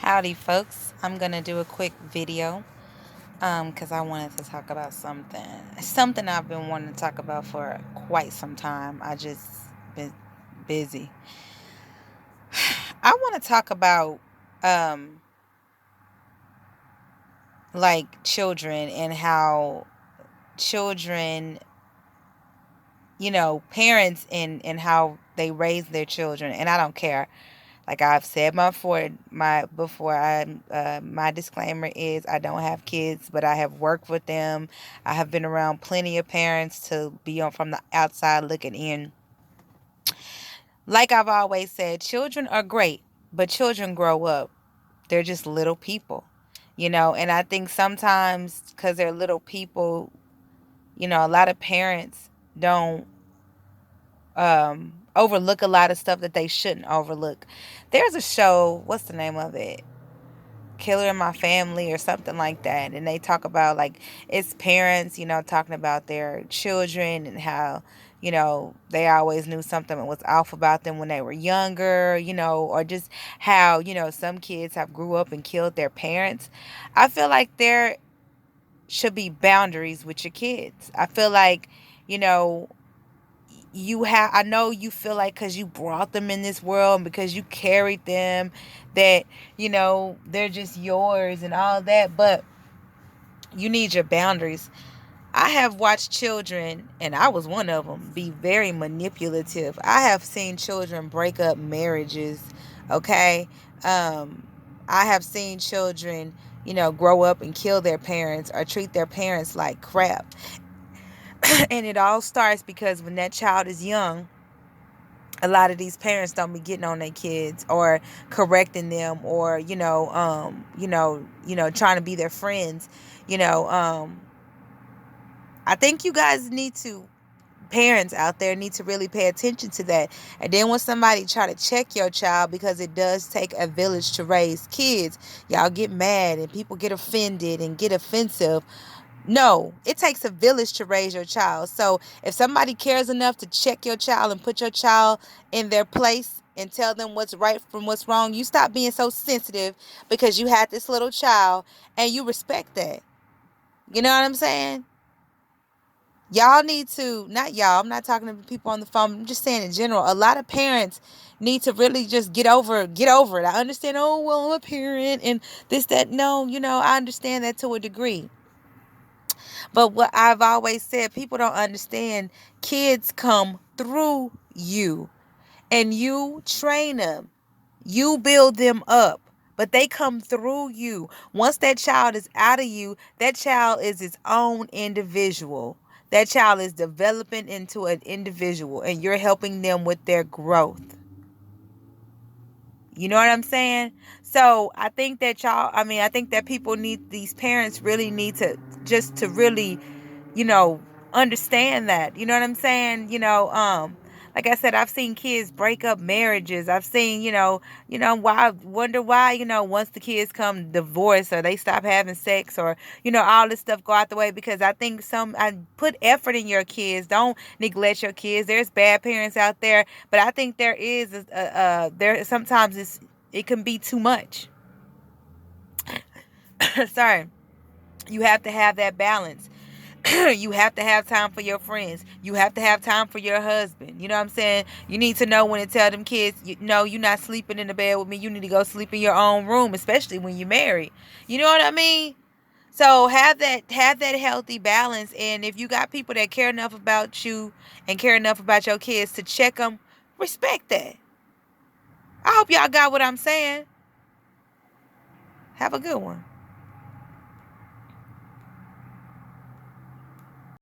Howdy folks, I'm gonna do a quick video because I wanted to talk about something I've been wanting to talk about for quite some time. I just been busy. I want to talk about um like children and how children, parents and how they raise their children. And I don't care. Like I've said my disclaimer is I don't have kids, but I have worked with them. I have been around plenty of parents to be on from the outside looking in. Like I've always said, children are great, but children grow up. They're just little people, and I think sometimes because they're little people, a lot of parents don't overlook a lot of stuff that they shouldn't overlook. There's a show, what's the name of it? Killer in My Family or something like that. And they talk about like it's parents, talking about their children and how, they always knew something was off about them when they were younger, or just how, some kids have grew up and killed their parents. I feel like there should be boundaries with your kids. I feel like, you know, I know you feel like because you brought them in this world and because you carried them that, they're just yours and all that, but you need your boundaries. I have watched children, and I was one of them, be very manipulative. I have seen children break up marriages, okay? I have seen children, grow up and kill their parents or treat their parents like crap. And it all starts because when that child is young, a lot of these parents don't be getting on their kids or correcting them or trying to be their friends. you know um I think you guys need to, parents out there need to really pay attention to that. And then when somebody try to check your child, because it does take a village to raise kids, y'all get mad and people get offended and get offensive. No, it takes a village to raise your child. So if somebody cares enough to check your child and put your child in their place and tell them what's right from what's wrong, you stop being so sensitive because you had this little child and you respect that. You know what I'm saying? Y'all need to, not y'all, I'm not talking to people on the phone, I'm just saying in general, a lot of parents need to really just get over it. I understand, oh, well, I'm a parent and this, that. No, I understand that to a degree. But what I've always said, people don't understand, kids come through you and you train them. You build them up, but they come through you. Once that child is out of you, that child is its own individual. That child is developing into an individual and you're helping them with their growth. You know what I'm saying? So I think that these parents really need to just to really, you know, understand that. You know what I'm saying? Like I said, I've seen kids break up marriages. I've seen, why I wonder why, once the kids come divorce or they stop having sex or, all this stuff go out the way because I put effort in your kids. Don't neglect your kids. There's bad parents out there, but I think there is there sometimes it can be too much. Sorry. You have to have that balance. You have to have time for your friends. You have to have time for your husband. You know what I'm saying? You need to know when to tell them kids, no, you're not sleeping in the bed with me. You need to go sleep in your own room, especially when you're married. You know what I mean? So have that healthy balance. And if you got people that care enough about you and care enough about your kids to check them, respect that. I hope y'all got what I'm saying. Have a good one.